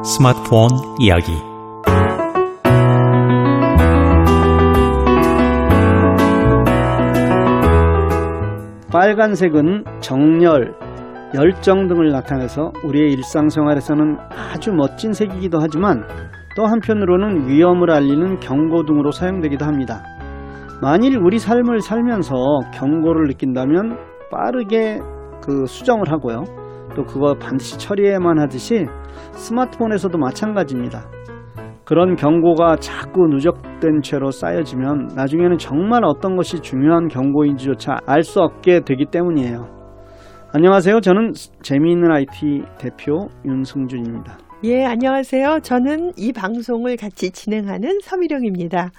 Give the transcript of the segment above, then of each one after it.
스마트폰 이야기. 빨간색은 정열, 열정 등을 나타내서 우리의 일상생활에서는 아주 멋진 색이기도 하지만 또 한편으로는 위험을 알리는 경고 등으로 사용되기도 합니다. 만일 우리 삶을 살면서 경고를 느낀다면 빠르게 수정을 하고요. 또 그거 반드시 처리해야만 하듯이 스마트폰에서도 마찬가지입니다. 그런 경고가 자꾸 누적된 채로 쌓여지면 나중에는 정말 어떤 것이 중요한 경고인지조차 알 수 없게 되기 때문이에요. 안녕하세요. 저는 재미있는 IT 대표 윤승준입니다. 예, 안녕하세요. 저는 이 방송을 같이 진행하는 서미령입니다.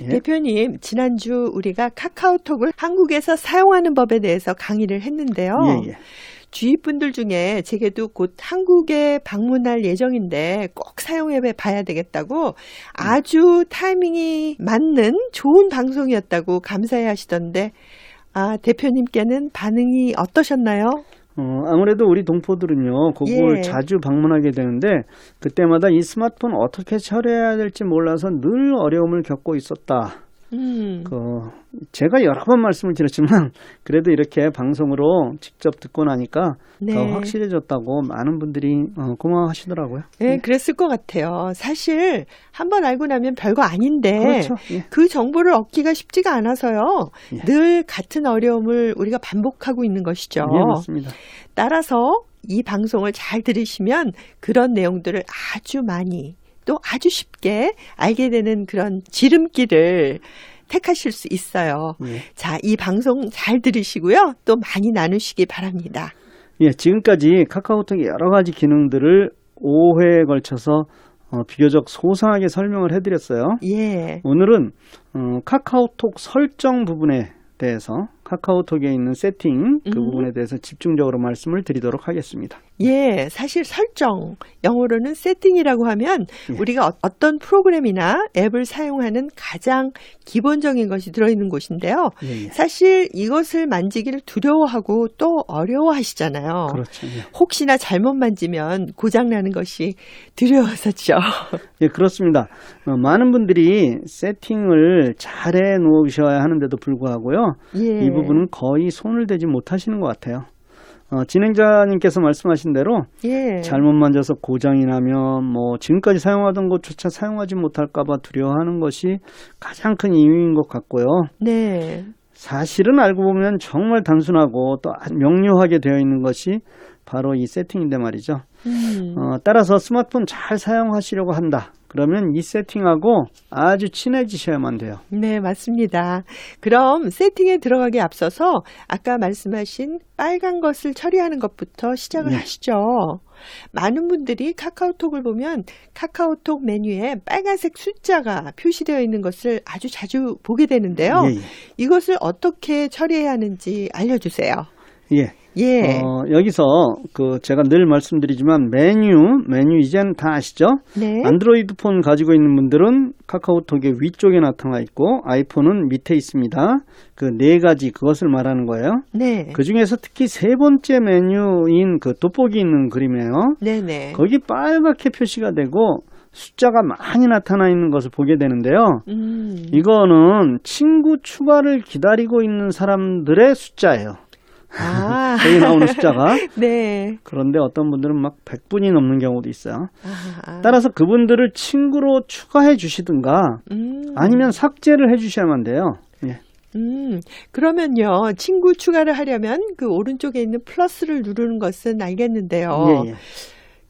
예. 대표님, 지난주 우리가 카카오톡을 한국에서 사용하는 법에 대해서 강의를 했는데요. 예. 주위 분들 중에 제게도 곧 한국에 방문할 예정인데 꼭 사용해 봐야 되겠다고 아주 타이밍이 맞는 좋은 방송이었다고 감사해 하시던데, 대표님께는 반응이 어떠셨나요? 아무래도 우리 동포들은요, 그걸 예. 자주 방문하게 되는데 그때마다 이 스마트폰 어떻게 처리해야 될지 몰라서 늘 어려움을 겪고 있었다. 제가 여러 번 말씀을 드렸지만 그래도 이렇게 방송으로 직접 듣고 나니까 네. 더 확실해졌다고 많은 분들이 고마워하시더라고요. 네, 그랬을 것 같아요. 사실 한번 알고 나면 별거 아닌데 그렇죠. 예. 그 정보를 얻기가 쉽지가 않아서요. 예. 늘 같은 어려움을 우리가 반복하고 있는 것이죠. 네, 맞습니다. 따라서 이 방송을 잘 들으시면 그런 내용들을 아주 많이 또 아주 쉽게 알게 되는 그런 지름길을 택하실 수 있어요. 예. 자, 이 방송 잘 들으시고요. 또 많이 나누시기 바랍니다. 예, 지금까지 카카오톡의 여러 가지 기능들을 5회에 걸쳐서 비교적 소상하게 설명을 해드렸어요. 예. 오늘은 카카오톡 설정 부분에 대해서 카카오톡에 있는 세팅 그 부분에 대해서 집중적으로 말씀을 드리도록 하겠습니다. 예, 사실 설정, 영어로는 세팅이라고 하면 예. 우리가 어떤 프로그램이나 앱을 사용하는 가장 기본적인 것이 들어있는 곳인데요. 예. 사실 이것을 만지기를 두려워하고 또 어려워하시잖아요. 그렇죠. 예. 혹시나 잘못 만지면 고장나는 것이 두려워서죠. 예, 그렇습니다. 많은 분들이 세팅을 잘해 놓으셔야 하는데도 불구하고요. 예. 이 부분은 거의 손을 대지 못하시는 것 같아요. 진행자님께서 말씀하신 대로 예. 잘못 만져서 고장이 나면 지금까지 사용하던 것조차 사용하지 못할까 봐 두려워하는 것이 가장 큰 이유인 것 같고요. 네. 사실은 알고 보면 정말 단순하고 또 명료하게 되어 있는 것이 바로 이 세팅인데 말이죠. 따라서 스마트폰 잘 사용하시려고 한다. 그러면 이 세팅하고 아주 친해지셔야만 돼요. 네, 맞습니다. 그럼 세팅에 들어가기 앞서서 아까 말씀하신 빨간 것을 처리하는 것부터 시작을 네. 하시죠. 많은 분들이 카카오톡을 보면 카카오톡 메뉴에 빨간색 숫자가 표시되어 있는 것을 아주 자주 보게 되는데요. 예. 이것을 어떻게 처리해야 하는지 알려주세요. 예. 예. 여기서 제가 늘 말씀드리지만 메뉴 이제는 다 아시죠? 네. 안드로이드 폰 가지고 있는 분들은 카카오톡의 위쪽에 나타나 있고 아이폰은 밑에 있습니다. 그 네 가지 그것을 말하는 거예요. 네. 그 중에서 특히 세 번째 메뉴인 그 돋보기 있는 그림이에요. 네네. 거기 빨갛게 표시가 되고 숫자가 많이 나타나 있는 것을 보게 되는데요. 이거는 친구 추가를 기다리고 있는 사람들의 숫자예요. 여기 나오는 숫자가. 네. 그런데 어떤 분들은 막 100분이 넘는 경우도 있어요. 아하. 따라서 그분들을 친구로 추가해 주시든가 아니면 삭제를 해 주셔야만 돼요. 예. 그러면요, 친구 추가를 하려면 그 오른쪽에 있는 플러스를 누르는 것은 알겠는데요. 예.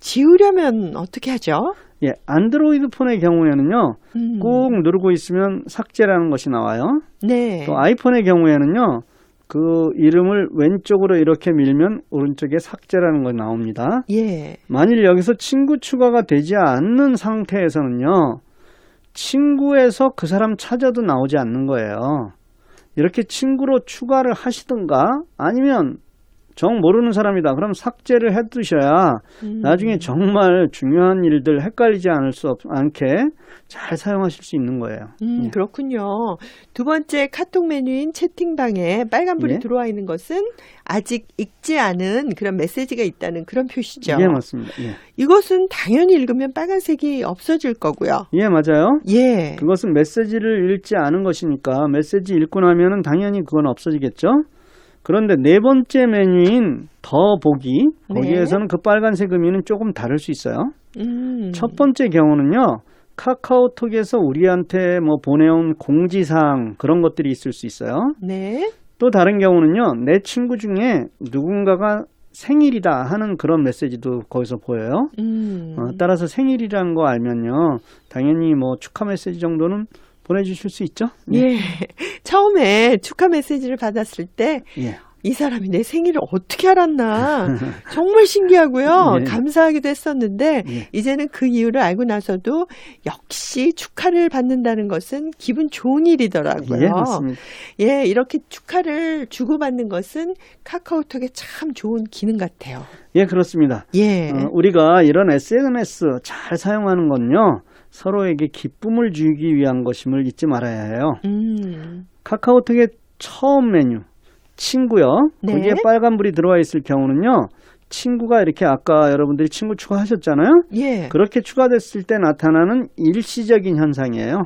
지우려면 어떻게 하죠? 예, 안드로이드 폰의 경우에는요, 꾹 누르고 있으면 삭제라는 것이 나와요. 네. 또 아이폰의 경우에는요, 그 이름을 왼쪽으로 이렇게 밀면 오른쪽에 삭제라는 거 나옵니다. 예. 만일 여기서 친구 추가가 되지 않는 상태에서는요, 친구에서 그 사람 찾아도 나오지 않는 거예요. 이렇게 친구로 추가를 하시든가 아니면 정 모르는 사람이다. 그럼 삭제를 해두셔야 나중에 정말 중요한 일들 헷갈리지 않게 잘 사용하실 수 있는 거예요. 예. 그렇군요. 두 번째 카톡 메뉴인 채팅방에 빨간불이 예. 들어와 있는 것은 아직 읽지 않은 그런 메시지가 있다는 그런 표시죠. 예, 맞습니다. 예. 이것은 당연히 읽으면 빨간색이 없어질 거고요. 예, 맞아요. 예. 그것은 메시지를 읽지 않은 것이니까 메시지 읽고 나면은 당연히 그건 없어지겠죠. 그런데 네 번째 메뉴인 더 보기, 거기에서는 그 빨간색 의미는 조금 다를 수 있어요. 첫 번째 경우는요, 카카오톡에서 우리한테 뭐 보내온 공지사항 그런 것들이 있을 수 있어요. 네. 또 다른 경우는요, 내 친구 중에 누군가가 생일이다 하는 그런 메시지도 거기서 보여요. 따라서 생일이라는 거 알면요, 당연히 뭐 축하 메시지 정도는 보내주실 수 있죠? 네. 예. 처음에 축하 메시지를 받았을 때, 예. 이 사람이 내 생일을 어떻게 알았나. 정말 신기하고요. 예. 감사하기도 했었는데, 예. 이제는 그 이유를 알고 나서도 역시 축하를 받는다는 것은 기분 좋은 일이더라고요. 예, 맞습니다. 예, 이렇게 축하를 주고받는 것은 카카오톡의 참 좋은 기능 같아요. 예, 그렇습니다. 예. 우리가 이런 SNS 잘 사용하는 건요, 서로에게 기쁨을 주기 위한 것임을 잊지 말아야 해요. 카카오톡의 처음 메뉴, 친구요. 네. 거기에 빨간불이 들어와 있을 경우는요, 친구가 이렇게 아까 여러분들이 친구 추가하셨잖아요. 예. 그렇게 추가됐을 때 나타나는 일시적인 현상이에요.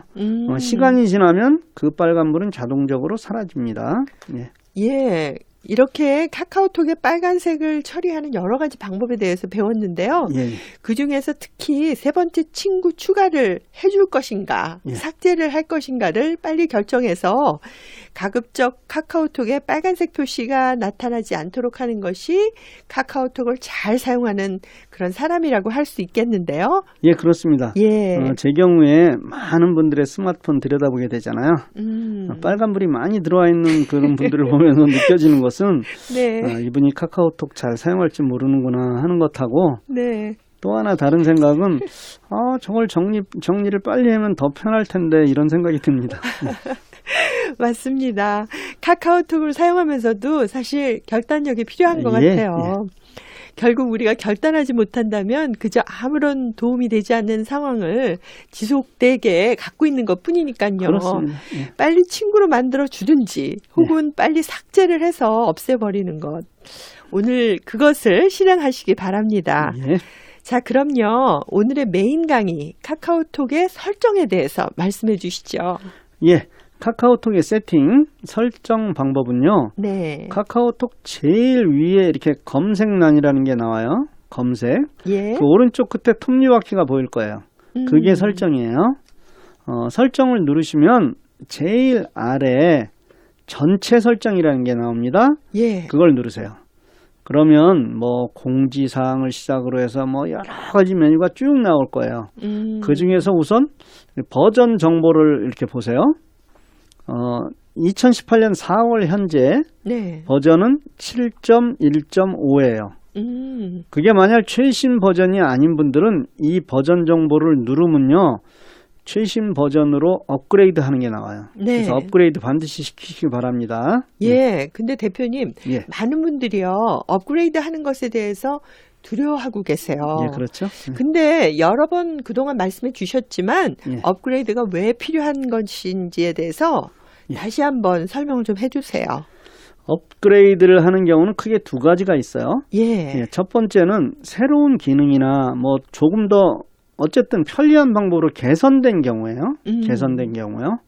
시간이 지나면 그 빨간불은 자동적으로 사라집니다. 예. 예. 이렇게 카카오톡의 빨간색을 처리하는 여러 가지 방법에 대해서 배웠는데요. 예. 그중에서 특히 세 번째 친구 추가를 해줄 것인가, 예. 삭제를 할 것인가를 빨리 결정해서 가급적 카카오톡에 빨간색 표시가 나타나지 않도록 하는 것이 카카오톡을 잘 사용하는 그런 사람이라고 할 수 있겠는데요. 예, 그렇습니다. 예. 제 경우에 많은 분들의 스마트폰 들여다보게 되잖아요. 빨간불이 많이 들어와 있는 그런 분들을 보면서 느껴지는 것은 네. 이분이 카카오톡 잘 사용할지 모르는구나 하는 것하고 네. 또 하나 다른 생각은 저걸 정리를 빨리 하면 더 편할 텐데 이런 생각이 듭니다. 맞습니다. 카카오톡을 사용하면서도 사실 결단력이 필요한 것 예, 같아요. 결국 우리가 결단하지 못한다면 그저 아무런 도움이 되지 않는 상황을 지속되게 갖고 있는 것 뿐이니까요. 그렇습니다. 예. 빨리 친구로 만들어 주든지 혹은 빨리 삭제를 해서 없애버리는 것. 오늘 그것을 실행하시기 바랍니다. 예. 자, 그럼요. 오늘의 메인 강의 카카오톡의 설정에 대해서 말씀해 주시죠. 예. 카카오톡의 세팅, 설정 방법은요. 네. 카카오톡 제일 위에 이렇게 검색란이라는 게 나와요. 검색. 예. 그 오른쪽 끝에 톱니바퀴가 보일 거예요. 그게 설정이에요. 설정을 누르시면 제일 아래에 전체 설정이라는 게 나옵니다. 예. 그걸 누르세요. 그러면 뭐 공지사항을 시작으로 해서 뭐 여러 가지 메뉴가 쭉 나올 거예요. 그 중에서 우선 버전 정보를 이렇게 보세요. 2018년 4월 현재 네. 버전은 7.1.5예요. 그게 만약 최신 버전이 아닌 분들은 이 버전 정보를 누르면요, 최신 버전으로 업그레이드 하는 게 나와요. 네. 그래서 업그레이드 반드시 시키시기 바랍니다. 예. 근데 대표님, 예. 많은 분들이요, 업그레이드 하는 것에 대해서 두려워하고 계세요. 예, 그렇죠. 근데 여러 번 그동안 말씀해 주셨지만 예. 업그레이드가 왜 필요한 것인지에 대해서 예. 다시 한번 설명을 좀 해주세요. 업그레이드를 하는 경우는 크게 두 가지가 있어요. 예. 예, 첫 번째는 새로운 기능이나 뭐 조금 더 어쨌든 편리한 방법으로 개선된 경우예요. 개선된 경우요.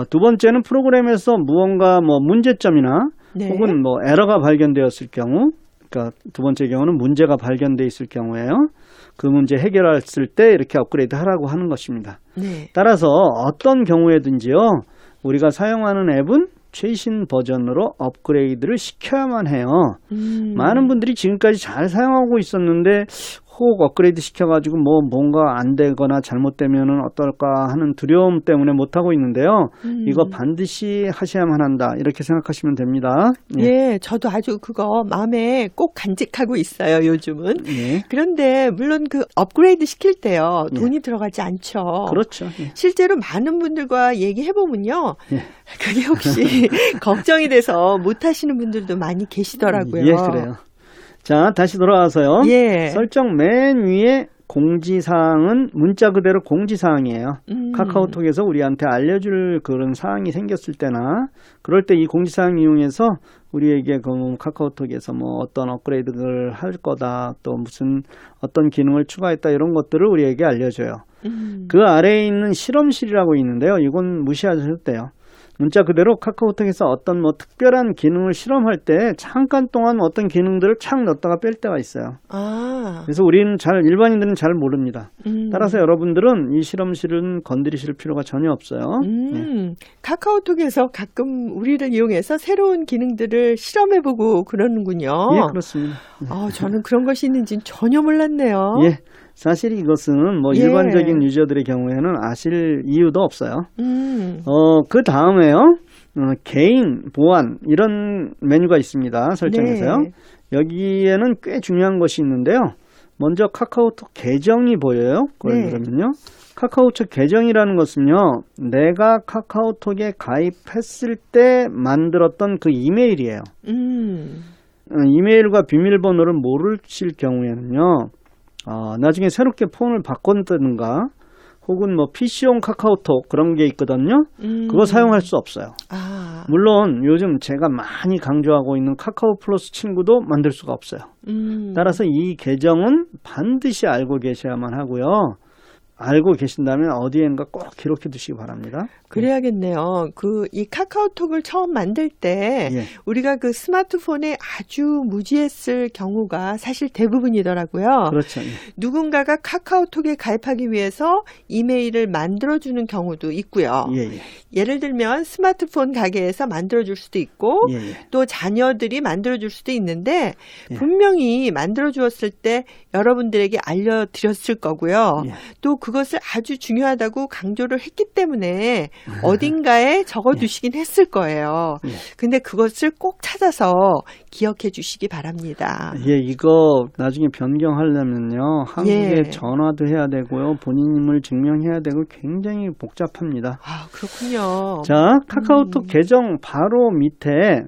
두 번째는 프로그램에서 무언가 뭐 문제점이나 네. 혹은 뭐 에러가 발견되었을 경우, 그러니까 두 번째 경우는 문제가 발견돼 있을 경우예요. 그 문제 해결했을 때 이렇게 업그레이드 하라고 하는 것입니다. 네. 따라서 어떤 경우에든지요, 우리가 사용하는 앱은 최신 버전으로 업그레이드를 시켜야만 해요. 많은 분들이 지금까지 잘 사용하고 있었는데 꼭 업그레이드 시켜가지고 뭔가 안 되거나 잘못되면은 어떨까 하는 두려움 때문에 못하고 있는데요. 이거 반드시 하셔야만 한다. 이렇게 생각하시면 됩니다. 예, 저도 아주 그거 마음에 꼭 간직하고 있어요, 요즘은. 예. 그런데 물론 그 업그레이드 시킬 때요, 돈이 들어가지 않죠. 그렇죠. 예. 실제로 많은 분들과 얘기해보면요, 예. 그게 혹시 걱정이 돼서 못 하시는 분들도 많이 계시더라고요. 예, 그래요. 자, 다시 돌아와서요. 예. 설정 맨 위에 공지사항은 문자 그대로 공지사항이에요. 카카오톡에서 우리한테 알려줄 그런 사항이 생겼을 때나 그럴 때 이 공지사항 이용해서 우리에게 그 카카오톡에서 어떤 업그레이드를 할 거다, 또 무슨 어떤 기능을 추가했다, 이런 것들을 우리에게 알려줘요. 그 아래에 있는 실험실이라고 있는데요. 이건 무시하셔도 돼요. 문자 그대로 카카오톡에서 어떤 특별한 기능을 실험할 때 잠깐 동안 어떤 기능들을 착 넣었다가 뺄 때가 있어요. 그래서 우리는 일반인들은 잘 모릅니다. 따라서 여러분들은 이 실험실은 건드리실 필요가 전혀 없어요. 네. 카카오톡에서 가끔 우리를 이용해서 새로운 기능들을 실험해보고 그러는군요. 예, 그렇습니다. 저는 그런 것이 있는지는 전혀 몰랐네요. 예. 사실 이것은 일반적인 유저들의 경우에는 아실 이유도 없어요. 그 다음에요. 개인, 보안 이런 메뉴가 있습니다. 설정에서요. 네. 여기에는 꽤 중요한 것이 있는데요. 먼저 카카오톡 계정이 보여요. 그러면요. 카카오톡 계정이라는 것은요. 내가 카카오톡에 가입했을 때 만들었던 그 이메일이에요. 이메일과 비밀번호를 모르실 경우에는요. 나중에 새롭게 폰을 바꾼다든가 혹은 PC용 카카오톡 그런 게 있거든요. 그거 사용할 수 없어요. 물론 요즘 제가 많이 강조하고 있는 카카오 플러스 친구도 만들 수가 없어요. 따라서 이 계정은 반드시 알고 계셔야만 하고요. 알고 계신다면 어디엔가 꼭 기록해 두시기 바랍니다. 그래야겠네요. 이 카카오톡을 처음 만들 때 우리가 그 스마트폰에 아주 무지했을 경우가 사실 대부분이더라고요. 그렇죠. 누군가가 카카오톡에 가입하기 위해서 이메일을 만들어주는 경우도 있고요. 예를 들면 스마트폰 가게에서 만들어줄 수도 있고 또 자녀들이 만들어줄 수도 있는데 분명히 만들어주었을 때 여러분들에게 알려드렸을 거고요. 또 그것을 아주 중요하다고 강조를 했기 때문에 어딘가에 적어두시긴 했을 거예요. 근데 그것을 꼭 찾아서 기억해 주시기 바랍니다. 이거 나중에 변경하려면요. 한국에 전화도 해야 되고요. 본인임을 증명해야 되고 굉장히 복잡합니다. 그렇군요. 자, 카카오톡 계정 바로 밑에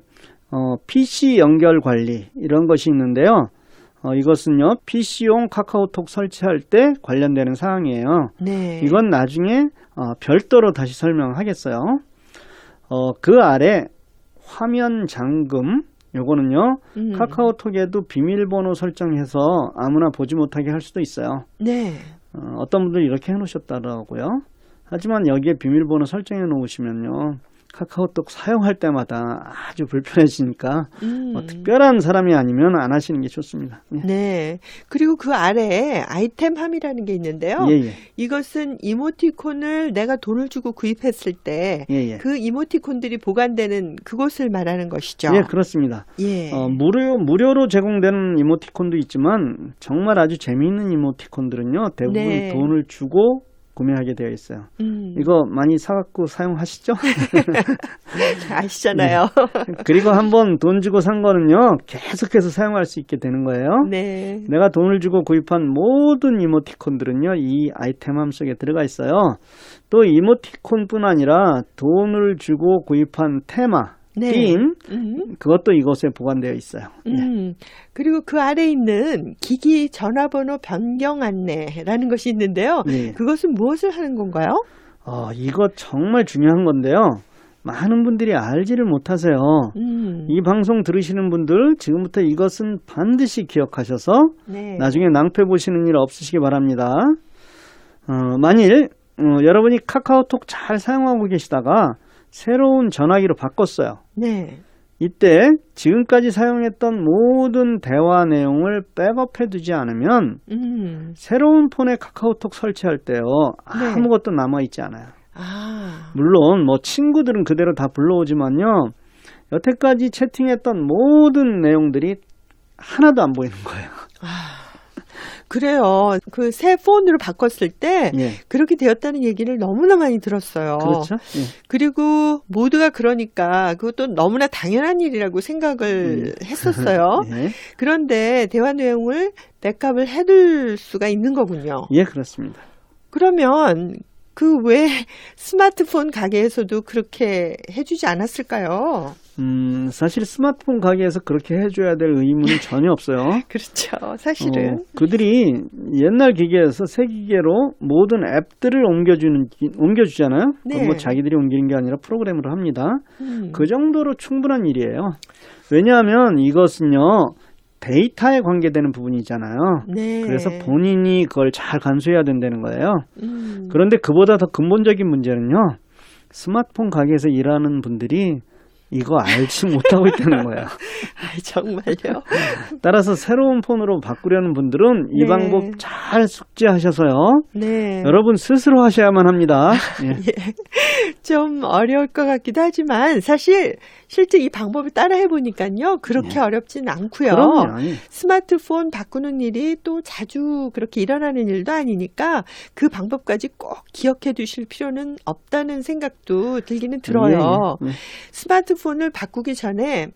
PC 연결 관리 이런 것이 있는데요. 이것은요, PC용 카카오톡 설치할 때 관련되는 사항이에요. 이건 나중에 별도로 다시 설명하겠어요. 그 아래 화면 잠금, 요거는요, 카카오톡에도 비밀번호 설정해서 아무나 보지 못하게 할 수도 있어요. 어떤 분들이 이렇게 해놓으셨더라고요. 하지만 여기에 비밀번호 설정해 놓으시면요, 카카오톡 사용할 때마다 아주 불편해지니까 특별한 사람이 아니면 안 하시는 게 좋습니다. 그리고 그 아래에 아이템함이라는 게 있는데요. 이것은 이모티콘을 내가 돈을 주고 구입했을 때 그 이모티콘들이 보관되는 그곳을 말하는 것이죠. 그렇습니다. 무료로 제공되는 이모티콘도 있지만 정말 아주 재미있는 이모티콘들은요. 대부분 돈을 주고 구매하게 되어 있어요. 이거 많이 사갖고 사용하시죠? 아시잖아요. 그리고 한번 돈 주고 산 거는요, 계속해서 사용할 수 있게 되는 거예요. 내가 돈을 주고 구입한 모든 이모티콘들은요, 이 아이템함 속에 들어가 있어요. 또 이모티콘뿐 아니라 돈을 주고 구입한 테마, 빔, 그것도 이곳에 보관되어 있어요. 그리고 그 아래에 있는 기기 전화번호 변경 안내라는 것이 있는데요. 그것은 무엇을 하는 건가요? 이거 정말 중요한 건데요. 많은 분들이 알지를 못하세요. 이 방송 들으시는 분들 지금부터 이것은 반드시 기억하셔서 나중에 낭패 보시는 일 없으시기 바랍니다. 만일 여러분이 카카오톡 잘 사용하고 계시다가 새로운 전화기로 바꿨어요. 이때 지금까지 사용했던 모든 대화 내용을 백업해 두지 않으면 새로운 폰에 카카오톡 설치할 때요. 아무것도 남아있지 않아요. 물론 친구들은 그대로 다 불러오지만요. 여태까지 채팅했던 모든 내용들이 하나도 안 보이는 거예요. 그래요. 그 새 폰으로 바꿨을 때 예. 그렇게 되었다는 얘기를 너무나 많이 들었어요. 그렇죠. 예. 그리고 모두가 그러니까 그것도 너무나 당연한 일이라고 생각을 했었어요. 예. 그런데 대화 내용을 백업을 해둘 수가 있는 거군요. 예, 그렇습니다. 그러면 그 왜 스마트폰 가게에서도 그렇게 해주지 않았을까요? 사실 스마트폰 가게에서 그렇게 해줘야 될 의무는 전혀 없어요. 그렇죠. 사실은. 그들이 옛날 기계에서 새 기계로 모든 앱들을 옮겨주잖아요. 네. 그건 뭐 자기들이 옮기는 게 아니라 프로그램으로 합니다. 음. 그 정도로 충분한 일이에요. 왜냐하면 이것은요, 데이터에 관계되는 부분이잖아요. 네. 그래서 본인이 그걸 잘 간수해야 된다는 거예요. 그런데 그보다 더 근본적인 문제는요, 스마트폰 가게에서 일하는 분들이 이거 알지 못하고 있다는 거예요. 아, 정말요? 따라서 새로운 폰으로 바꾸려는 분들은 이 네. 방법 잘 숙지하셔서요. 네. 여러분 스스로 하셔야만 합니다. 예. 예. 좀 어려울 것 같기도 하지만 사실 실제 이 방법을 따라해 보니까요. 그렇게 어렵진 않고요. 그럼요. 스마트폰 바꾸는 일이 또 자주 그렇게 일어나는 일도 아니니까 그 방법까지 꼭 기억해 두실 필요는 없다는 생각도 들기는 들어요. 예, 예. 스마트폰을 바꾸기 전에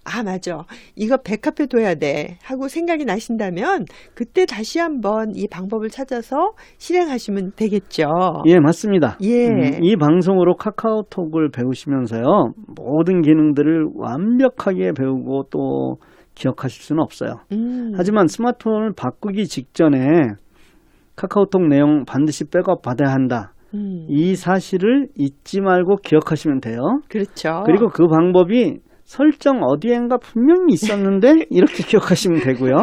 아, 맞아. 이거 백업해 둬야 돼. 하고 생각이 나신다면 그때 다시 한번 이 방법을 찾아서 실행하시면 되겠죠. 예, 맞습니다. 예. 이 방송으로 카카오톡을 배우시면서요, 모든 기능들을 완벽하게 배우고 또 기억하실 수는 없어요. 하지만 스마트폰을 바꾸기 직전에 카카오톡 내용 반드시 백업 받아야 한다. 이 사실을 잊지 말고 기억하시면 돼요. 그렇죠. 그리고 그 방법이 설정 어디엔가 분명히 있었는데 이렇게 기억하시면 되고요.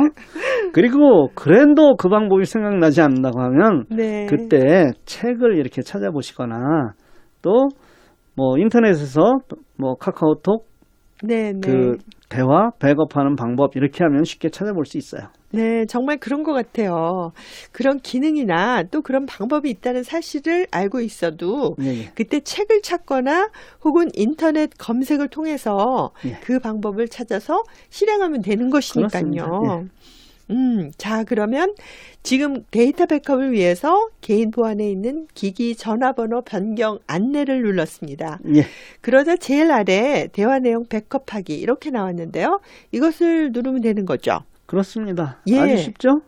그리고 그래도 그 방법이 생각나지 않는다고 하면 네. 그때 책을 이렇게 찾아보시거나 또 뭐 인터넷에서 뭐 카카오톡 네, 네. 그 대화 백업하는 방법 이렇게 하면 쉽게 찾아볼 수 있어요. 네, 정말 그런 것 같아요. 그런 기능이나 또 그런 방법이 있다는 사실을 알고 있어도 예, 예. 그때 책을 찾거나 혹은 인터넷 검색을 통해서 예. 그 방법을 찾아서 실행하면 되는 것이니까요. 그렇습니다. 자, 그러면 지금 데이터 백업을 위해서 개인 보안에 있는 기기 전화번호 변경 안내를 눌렀습니다. 예. 그러자 제일 아래 대화 내용 백업하기 이렇게 나왔는데요. 이것을 누르면 되는 거죠. 그렇습니다. 예. 아주 쉽죠?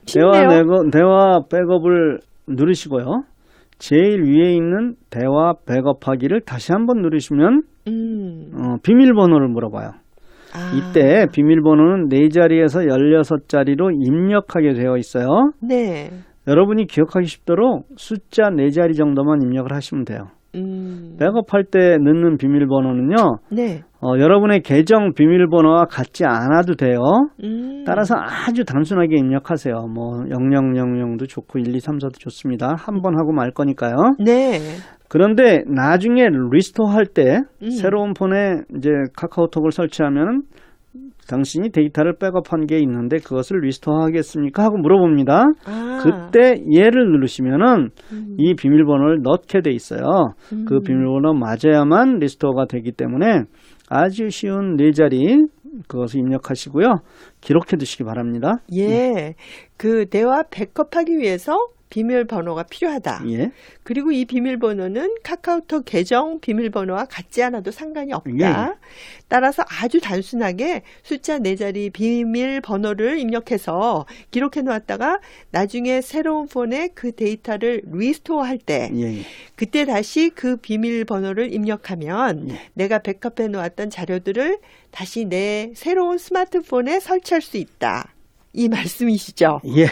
쉽네요. 대화 백업을 누르시고요. 제일 위에 있는 대화 백업하기를 다시 한번 누르시면 비밀번호를 물어봐요. 아, 이때 비밀번호는 4자리에서 16자리로 입력하게 되어 있어요. 네. 여러분이 기억하기 쉽도록 숫자 4자리 정도만 입력을 하시면 돼요. 백업할 때 넣는 비밀번호는요. 네. 여러분의 계정 비밀번호와 같지 않아도 돼요. 따라서 아주 단순하게 입력하세요. 뭐 0000도 좋고 1234도 좋습니다. 한 번 하고 말 거니까요. 네. 그런데 나중에 리스토어 할 때 새로운 폰에 이제 카카오톡을 설치하면 당신이 데이터를 백업한 게 있는데 그것을 리스토어 하겠습니까? 하고 물어봅니다. 아. 그때 얘를 누르시면은 이 비밀번호를 넣게 돼 있어요. 그 비밀번호 맞아야만 리스토어가 되기 때문에 아주 쉬운 4자리 그것을 입력하시고요. 기록해 두시기 바랍니다. 예. 그 대화 백업하기 위해서 비밀번호가 필요하다. 예. 그리고 이 비밀번호는 카카오톡 계정 비밀번호와 같지 않아도 상관이 없다. 예. 따라서 아주 단순하게 숫자 4자리 비밀번호를 입력해서 기록해 놓았다가 나중에 새로운 폰에 그 데이터를 리스토어 할 때 예. 그때 다시 그 비밀번호를 입력하면 예. 내가 백업해 놓았던 자료들을 다시 내 새로운 스마트폰에 설치할 수 있다. 이 말씀이시죠? 예.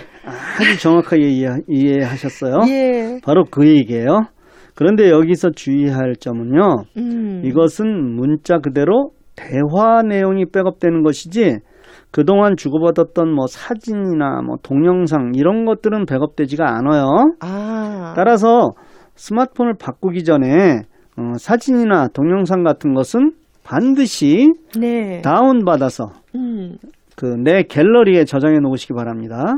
아주 정확하게 이해하셨어요. 예. 바로 그 얘기예요. 그런데 여기서 주의할 점은요. 이것은 문자 그대로 대화 내용이 백업되는 것이지 그동안 주고받았던 뭐 사진이나 뭐 동영상 이런 것들은 백업되지가 않아요. 아. 따라서 스마트폰을 바꾸기 전에 사진이나 동영상 같은 것은 반드시 네. 다운받아서 그 내 갤러리에 저장해 놓으시기 바랍니다.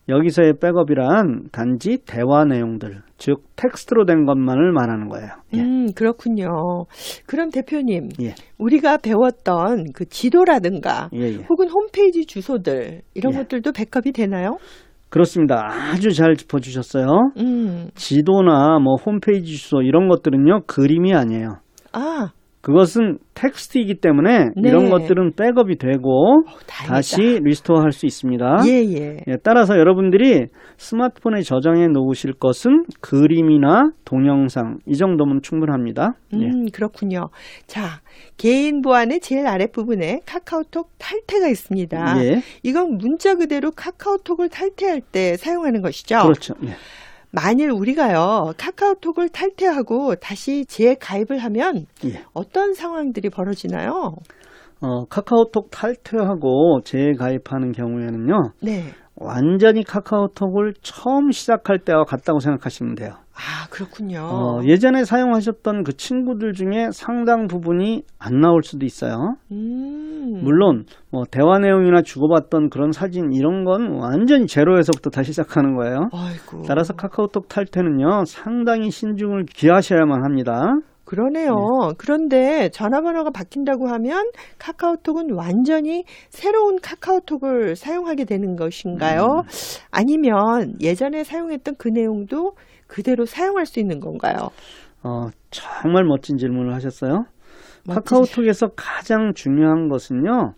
여기서의 백업이란 단지 대화 내용들, 즉 텍스트로 된 것만을 말하는 거예요. 예. 그렇군요. 그럼 대표님, 예. 우리가 배웠던 그 지도라든가 예, 예. 혹은 홈페이지 주소들 이런 예. 것들도 백업이 되나요? 그렇습니다. 아주 잘 짚어주셨어요. 지도나 뭐 홈페이지 주소 이런 것들은요, 그림이 아니에요. 아, 그것은 텍스트이기 때문에 네. 이런 것들은 백업이 되고 다행이다. 다시 리스토어 할 수 있습니다. 예. 예, 따라서 여러분들이 스마트폰에 저장해 놓으실 것은 그림이나 동영상 이 정도면 충분합니다. 예. 그렇군요. 자, 개인 보안의 제일 아랫부분에 카카오톡 탈퇴가 있습니다. 예. 이건 문자 그대로 카카오톡을 탈퇴할 때 사용하는 것이죠. 그렇죠. 예. 만일 우리가요, 카카오톡을 탈퇴하고 다시 재가입을 하면 예. 어떤 상황들이 벌어지나요? 카카오톡 탈퇴하고 재가입하는 경우에는요, 네. 완전히 카카오톡을 처음 시작할 때와 같다고 생각하시면 돼요. 아, 그렇군요. 예전에 사용하셨던 그 친구들 중에 상당 부분이 안 나올 수도 있어요. 물론 뭐 대화 내용이나 주고받던 그런 사진 이런 건 완전히 제로에서부터 다시 시작하는 거예요. 아이고. 따라서 카카오톡 탈퇴는요, 상당히 신중을 기하셔야만 합니다. 그러네요. 그런데 전화번호가 바뀐다고 하면 카카오톡은 완전히 새로운 카카오톡을 사용하게 되는 것인가요? 아니면 예전에 사용했던 그 내용도 그대로 사용할 수 있는 건가요? 정말 멋진 질문을 하셨어요. 카카오톡에서 가장 중요한 것은요,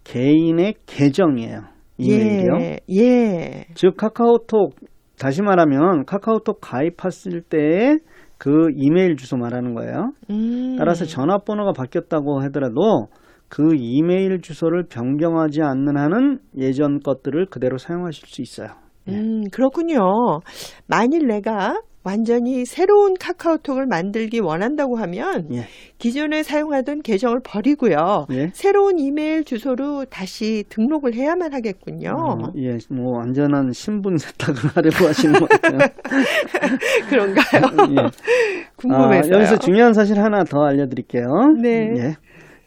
개인의 계정이에요. 이메일이요. 예. 즉 카카오톡, 다시 말하면 카카오톡 가입했을 때의 그 이메일 주소 말하는 거예요. 따라서 전화번호가 바뀌었다고 하더라도 그 이메일 주소를 변경하지 않는 한은 예전 것들을 그대로 사용하실 수 있어요. 그렇군요. 만일 내가 완전히 새로운 카카오톡을 만들기 원한다고 하면 예. 기존에 사용하던 계정을 버리고요. 예. 새로운 이메일 주소로 다시 등록을 해야만 하겠군요. 예, 뭐 완전한 신분 세탁을 하려고 하시는 것 같아요. 그런가요? 예. 궁금해서요. 여기서 중요한 사실 하나 더 알려드릴게요. 네. 예.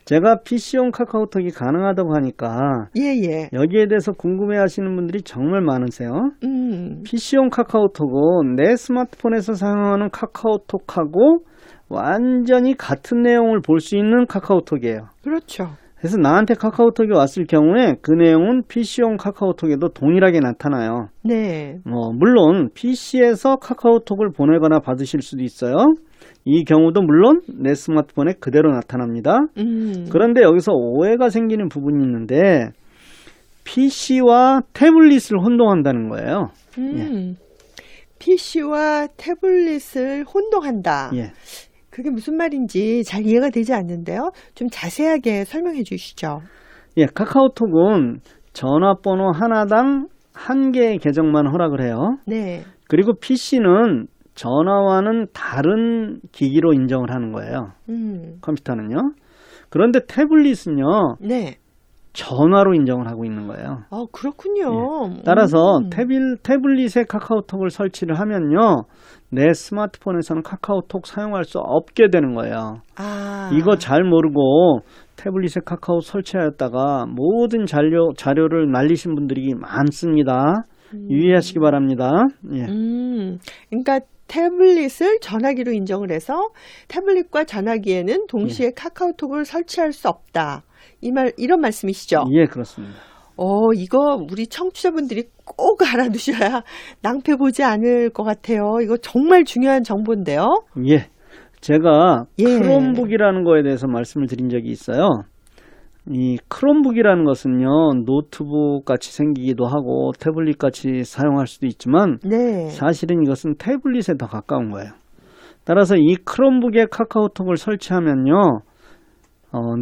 제가 PC용 카카오톡이 가능하다고 하니까 예. 여기에 대해서 궁금해하시는 분들이 정말 많으세요. PC용 카카오톡은 내 스마트폰에서 사용하는 카카오톡하고 완전히 같은 내용을 볼 수 있는 카카오톡이에요. 그렇죠. 그래서 나한테 카카오톡이 왔을 경우에 그 내용은 PC용 카카오톡에도 동일하게 나타나요. 네. 물론 PC에서 카카오톡을 보내거나 받으실 수도 있어요. 이 경우도 물론 내 스마트폰에 그대로 나타납니다. 그런데 여기서 오해가 생기는 부분이 있는데 PC와 태블릿을 혼동한다는 거예요. 예. PC와 태블릿을 혼동한다. 예. 그게 무슨 말인지 잘 이해가 되지 않는데요. 좀 자세하게 설명해 주시죠. 예, 카카오톡은 전화번호 하나당 한 개의 계정만 허락을 해요. 네. 그리고 PC는 전화와는 다른 기기로 인정을 하는 거예요. 컴퓨터는요. 그런데 태블릿은요. 네. 전화로 인정을 하고 있는 거예요. 그렇군요. 예. 따라서 태블릿에 카카오톡을 설치를 하면요. 내 스마트폰에서는 카카오톡 사용할 수 없게 되는 거예요. 이거 잘 모르고 태블릿에 카카오 설치하였다가 모든 자료를 날리신 분들이 많습니다. 유의하시기 바랍니다. 예. 그러니까 태블릿을 전화기로 인정을 해서 태블릿과 전화기에는 동시에 카카오톡을 설치할 수 없다. 이런 말씀이시죠? 예, 그렇습니다. 이거 우리 청취자분들이 꼭 알아두셔야 낭패 보지 않을 것 같아요. 이거 정말 중요한 정보인데요. 예. 제가 예. 크롬북이라는 거에 대해서 말씀을 드린 적이 있어요. 이 크롬북이라는 것은요, 노트북 같이 생기기도 하고 태블릿 같이 사용할 수도 있지만 네. 사실은 이것은 태블릿에 더 가까운 거예요. 따라서 이 크롬북에 카카오톡을 설치하면요,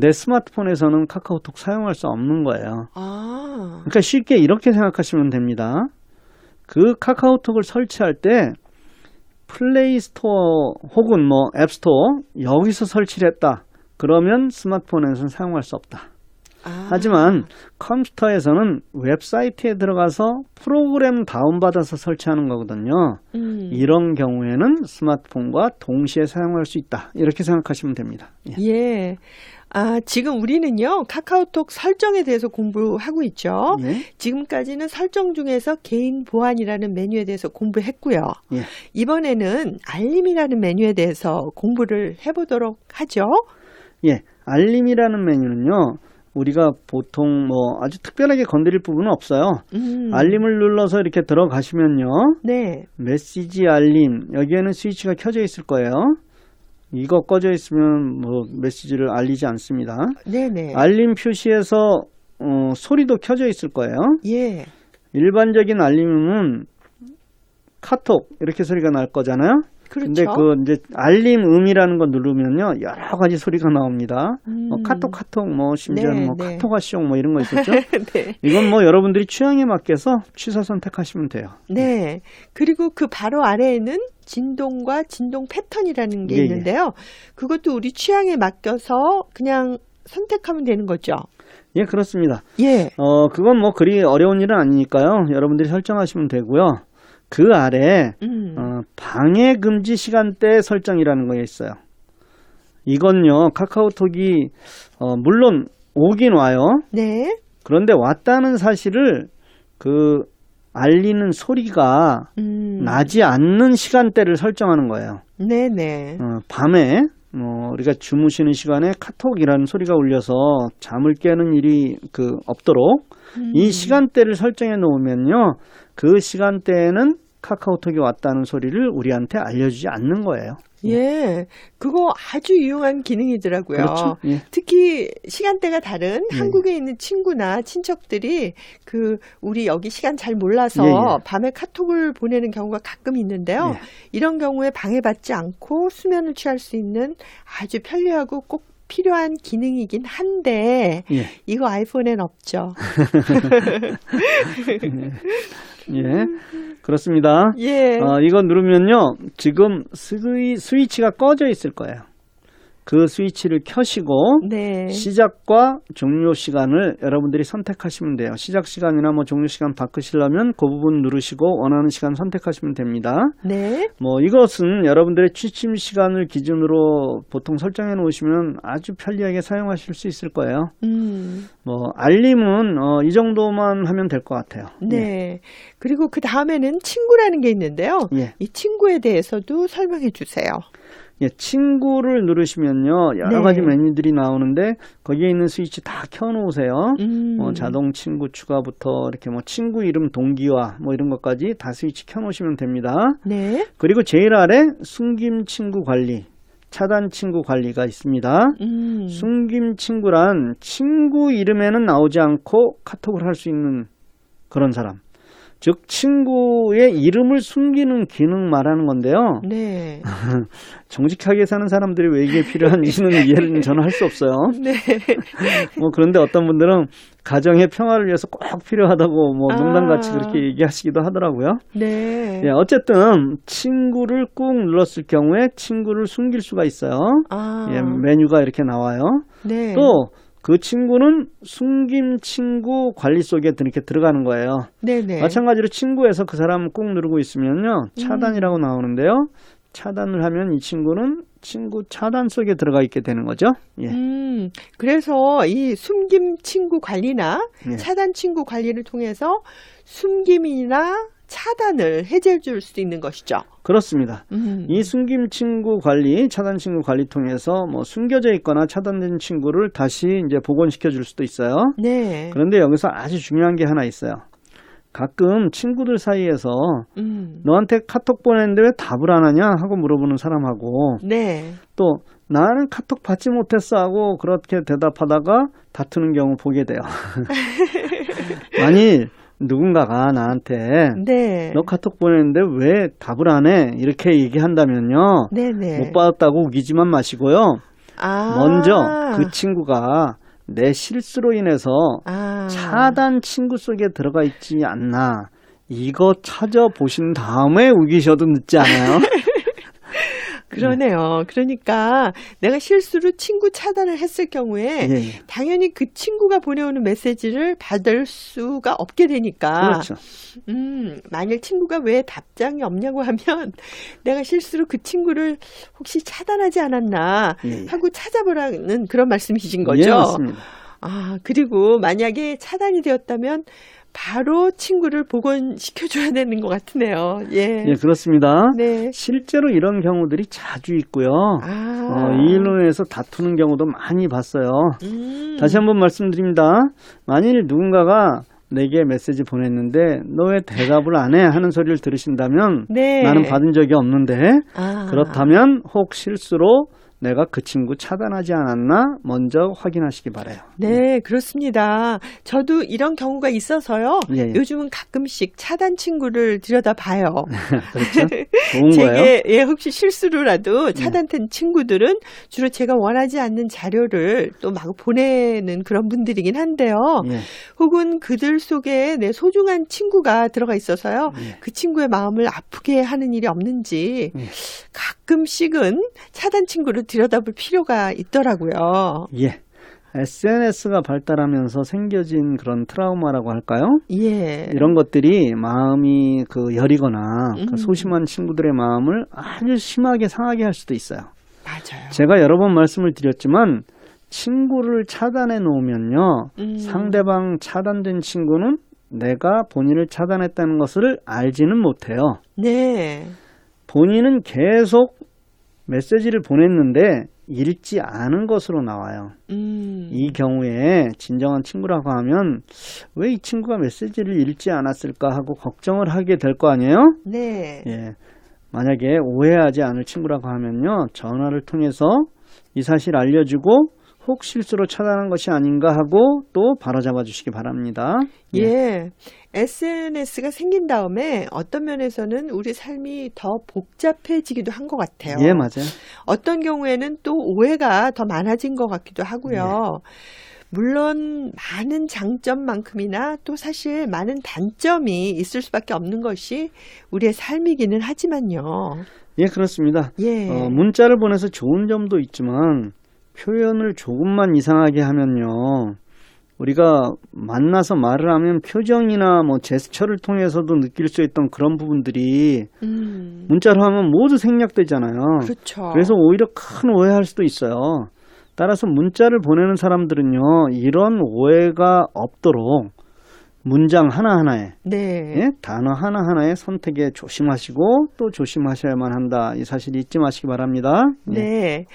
내 스마트폰에서는 카카오톡 사용할 수 없는 거예요. 그러니까 쉽게 이렇게 생각하시면 됩니다. 그 카카오톡을 설치할 때 플레이 스토어 혹은 뭐 앱스토어 여기서 설치를 했다. 그러면 스마트폰에서는 사용할 수 없다. 하지만 컴퓨터에서는 웹사이트에 들어가서 프로그램 다운받아서 설치하는 거거든요. 이런 경우에는 스마트폰과 동시에 사용할 수 있다. 이렇게 생각하시면 됩니다. 예. 지금 우리는요, 카카오톡 설정에 대해서 공부하고 있죠. 예. 지금까지는 설정 중에서 개인 보안이라는 메뉴에 대해서 공부했고요. 예. 이번에는 알림이라는 메뉴에 대해서 공부를 해보도록 하죠. 예, 알림이라는 메뉴는요, 우리가 보통 뭐 아주 특별하게 건드릴 부분은 없어요. 알림을 눌러서 이렇게 들어가시면요. 네. 메시지 알림, 여기에는 스위치가 켜져 있을 거예요. 이거 꺼져 있으면 뭐 메시지를 알리지 않습니다. 네네. 알림 표시에서 소리도 켜져 있을 거예요. 예. 일반적인 알림은 카톡 이렇게 소리가 날 거잖아요. 그렇죠. 근데 그 이제 알림 음이라는 거 누르면요 여러 가지 소리가 나옵니다. 카톡 뭐 심지어 네, 뭐 네. 카톡아쇼 뭐 이런 거 있었죠. 네. 이건 뭐 여러분들이 취향에 맞게서 취사 선택하시면 돼요. 네. 그리고 그 바로 아래에는 진동과 진동 패턴이라는 게 예, 예. 있는데요. 그것도 우리 취향에 맡겨서 그냥 선택하면 되는 거죠. 예, 그렇습니다. 예. 그건 뭐 그리 어려운 일은 아니니까요. 여러분들이 설정하시면 되고요. 그 아래 방해 금지 시간대 설정이라는 거 있어요. 이건요 카카오톡이 물론 오긴 와요. 네. 그런데 왔다는 사실을 그 알리는 소리가 나지 않는 시간대를 설정하는 거예요. 네네. 밤에 우리가 주무시는 시간에 카톡이라는 소리가 울려서 잠을 깨는 일이 없도록 이 시간대를 설정해 놓으면요. 그 시간대에는 카카오톡이 왔다는 소리를 우리한테 알려주지 않는 거예요. 예. 그거 아주 유용한 기능이더라고요. 그렇죠. 예. 특히 시간대가 다른 한국에 있는 친구나 친척들이 우리 여기 시간 잘 몰라서 예, 예. 밤에 카톡을 보내는 경우가 가끔 있는데요. 예. 이런 경우에 방해받지 않고 수면을 취할 수 있는 아주 편리하고 꼭 필요한 기능이긴 한데 예. 이거 아이폰엔 없죠. 예. 그렇습니다. 예. 이거 누르면요. 지금 스위치가 꺼져 있을 거예요. 그 스위치를 켜시고 네. 시작과 종료 시간을 여러분들이 선택하시면 돼요. 시작 시간이나 뭐 종료 시간 바꾸시려면 그 부분 누르시고 원하는 시간 선택하시면 됩니다. 네. 뭐 이것은 여러분들의 취침 시간을 기준으로 보통 설정해 놓으시면 아주 편리하게 사용하실 수 있을 거예요. 뭐 알림은 이 정도만 하면 될 것 같아요. 네. 예. 그리고 그 다음에는 친구라는 게 있는데요. 예. 이 친구에 대해서도 설명해 주세요. 예, 친구를 누르시면요 여러 네. 가지 메뉴들이 나오는데 거기에 있는 스위치 다 켜놓으세요. 자동 친구 추가부터 이렇게 뭐 친구 이름 동기화 뭐 이런 것까지 다 스위치 켜놓으시면 됩니다. 네. 그리고 제일 아래 숨김 친구 관리, 차단 친구 관리가 있습니다. 숨김 친구란 친구 이름에는 나오지 않고 카톡을 할 수 있는 그런 사람. 즉 친구의 이름을 숨기는 기능 말하는 건데요. 네. 정직하게 사는 사람들이 왜 이게 필요한지는 이해를 저는 할 수 없어요. 네. 뭐 그런데 어떤 분들은 가정의 평화를 위해서 꼭 필요하다고 뭐 농담같이 그렇게 얘기하시기도 하더라고요. 네. 예, 어쨌든 친구를 꾹 눌렀을 경우에 친구를 숨길 수가 있어요. 예, 메뉴가 이렇게 나와요. 네. 또 그 친구는 숨김 친구 관리 속에 이렇게 들어가는 거예요. 네네. 마찬가지로 친구에서 그 사람 꾹 누르고 있으면요. 차단이라고 나오는데요. 차단을 하면 이 친구는 친구 차단 속에 들어가 있게 되는 거죠. 예. 그래서 이 숨김 친구 관리나 예. 차단 친구 관리를 통해서 숨김이나 차단을 해제해 줄 수 있는 것이죠. 그렇습니다. 이 숨김 친구 관리, 차단 친구 관리 통해서 뭐 숨겨져 있거나 차단된 친구를 다시 이제 복원시켜 줄 수도 있어요. 네. 그런데 여기서 아주 중요한 게 하나 있어요. 가끔 친구들 사이에서 너한테 카톡 보냈는데 왜 답을 안 하냐 하고 물어보는 사람하고 네. 또 나는 카톡 받지 못했어 하고 그렇게 대답하다가 다투는 경우 보게 돼요. 만일 누군가가 나한테 네. 너 카톡 보냈는데 왜 답을 안 해? 이렇게 얘기한다면요. 네네. 못 받았다고 우기지만 마시고요. 먼저 그 친구가 내 실수로 인해서 차단 친구 속에 들어가 있지 않나 이거 찾아보신 다음에 우기셔도 늦지 않아요. 그러네요. 그러니까 내가 실수로 친구 차단을 했을 경우에 예. 당연히 그 친구가 보내오는 메시지를 받을 수가 없게 되니까 그렇죠. 만일 친구가 왜 답장이 없냐고 하면 내가 실수로 그 친구를 혹시 차단하지 않았나 하고 찾아보라는 그런 말씀이신 거죠. 예, 맞습니다. 그리고 만약에 차단이 되었다면 바로 친구를 복원시켜줘야 되는 것 같으네요. 예. 예, 그렇습니다. 네. 실제로 이런 경우들이 자주 있고요. 이 일로 인해서 다투는 경우도 많이 봤어요. 다시 한번 말씀드립니다. 만일 누군가가 내게 메시지 보냈는데 너 왜 대답을 안 해? 하는 소리를 들으신다면 네. 나는 받은 적이 없는데 그렇다면 혹 실수로 내가 그 친구 차단하지 않았나 먼저 확인하시기 바라요. 네, 그렇습니다. 저도 이런 경우가 있어서요. 예. 요즘은 가끔씩 차단 친구를 들여다봐요. 그렇죠? 좋은 거예요. 제게 혹시 실수로라도 차단된 친구들은 주로 제가 원하지 않는 자료를 또 막 보내는 그런 분들이긴 한데요. 예. 혹은 그들 속에 내 소중한 친구가 들어가 있어서요. 예. 그 친구의 마음을 아프게 하는 일이 없는지 가끔씩은 차단 친구를 들여다볼 필요가 있더라고요. 예. SNS가 발달하면서 생겨진 그런 트라우마라고 할까요? 예. 이런 것들이 마음이 여리거나 소심한 친구들의 마음을 아주 심하게 상하게 할 수도 있어요. 맞아요. 제가 여러 번 말씀을 드렸지만 친구를 차단해 놓으면요. 상대방 차단된 친구는 내가 본인을 차단했다는 것을 알지는 못해요. 네. 본인은 계속 메시지를 보냈는데 읽지 않은 것으로 나와요. 이 경우에 진정한 친구라고 하면 왜 이 친구가 메시지를 읽지 않았을까 하고 걱정을 하게 될 거 아니에요? 네. 예. 만약에 오해하지 않을 친구라고 하면요. 전화를 통해서 이 사실 알려주고 혹 실수로 차단한 것이 아닌가 하고 또 바로잡아 주시기 바랍니다. 예. SNS가 생긴 다음에 어떤 면에서는 우리 삶이 더 복잡해지기도 한 것 같아요. 예, 맞아요. 어떤 경우에는 또 오해가 더 많아진 것 같기도 하고요. 물론 많은 장점만큼이나 또 사실 많은 단점이 있을 수밖에 없는 것이 우리의 삶이기는 하지만요. 예, 그렇습니다. 예. 문자를 보내서 좋은 점도 있지만 표현을 조금만 이상하게 하면요. 우리가 만나서 말을 하면 표정이나 제스처를 통해서도 느낄 수 있던 그런 부분들이 문자로 하면 모두 생략되잖아요. 그렇죠. 그래서 오히려 큰 오해할 수도 있어요. 따라서 문자를 보내는 사람들은요. 이런 오해가 없도록 문장 하나하나에 네. 단어 하나하나의 선택에 조심하시고 또 조심하셔야만 한다. 이 사실 잊지 마시기 바랍니다. 네.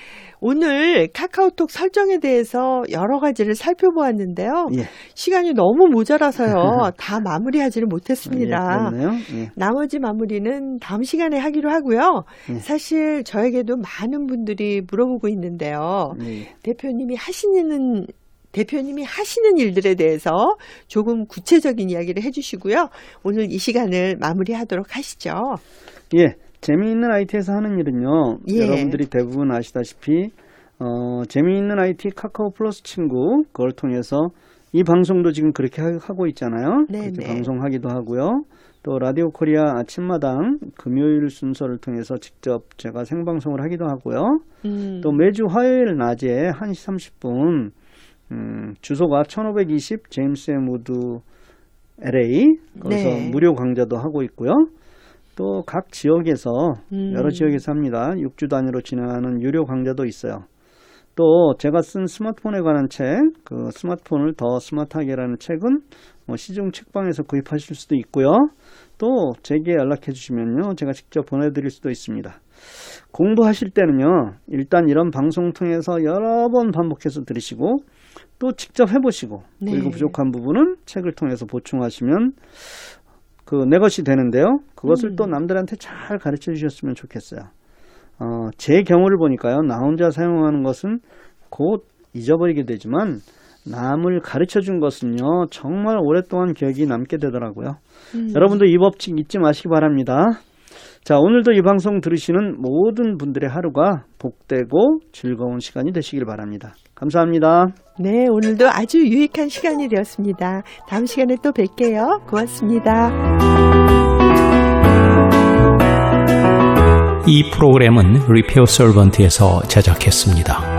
오늘 카카오톡 설정에 대해서 여러 가지를 살펴보았는데요. 예. 시간이 너무 모자라서요. 다 마무리하지를 못했습니다. 그렇네요. 나머지 마무리는 다음 시간에 하기로 하고요. 사실 저에게도 많은 분들이 물어보고 있는데요. 대표님이 하시는 일들에 대해서 조금 구체적인 이야기를 해주시고요. 오늘 이 시간을 마무리하도록 하시죠. 예, 재미있는 IT에서 하는 일은요. 여러분들이 대부분 아시다시피 재미있는 IT 카카오 플러스 친구 그걸 통해서 이 방송도 지금 그렇게 하고 있잖아요. 그렇게 방송하기도 하고요. 또 라디오 코리아 아침마당 금요일 순서를 통해서 직접 제가 생방송을 하기도 하고요. 또 매주 화요일 낮에 1시 30분 주소가 1520 제임스 M 우드 LA 거기서 무료 강좌도 하고 있고요. 또 각 지역에서 여러 지역에서 합니다. 6주 단위로 진행하는 유료 강좌도 있어요. 또 제가 쓴 스마트폰에 관한 책, 그 스마트폰을 더 스마트하게라는 책은 시중 책방에서 구입하실 수도 있고요. 또 제게 연락해 주시면요. 제가 직접 보내드릴 수도 있습니다. 공부하실 때는요. 일단 이런 방송 통해서 여러 번 반복해서 들으시고 또 직접 해보시고 그리고 부족한 부분은 책을 통해서 보충하시면 내 것이 되는데요. 그것을 또 남들한테 잘 가르쳐 주셨으면 좋겠어요. 제 경우를 보니까요. 나 혼자 사용하는 것은 곧 잊어버리게 되지만 남을 가르쳐 준 것은요. 정말 오랫동안 기억이 남게 되더라고요. 여러분도 이 법칙 잊지 마시기 바랍니다. 자, 오늘도 이 방송 들으시는 모든 분들의 하루가 복되고 즐거운 시간이 되시길 바랍니다. 감사합니다. 네, 오늘도 아주 유익한 시간이 되었습니다. 다음 시간에 또 뵐게요. 고맙습니다. 이 프로그램은 리페어 설번트에서 제작했습니다.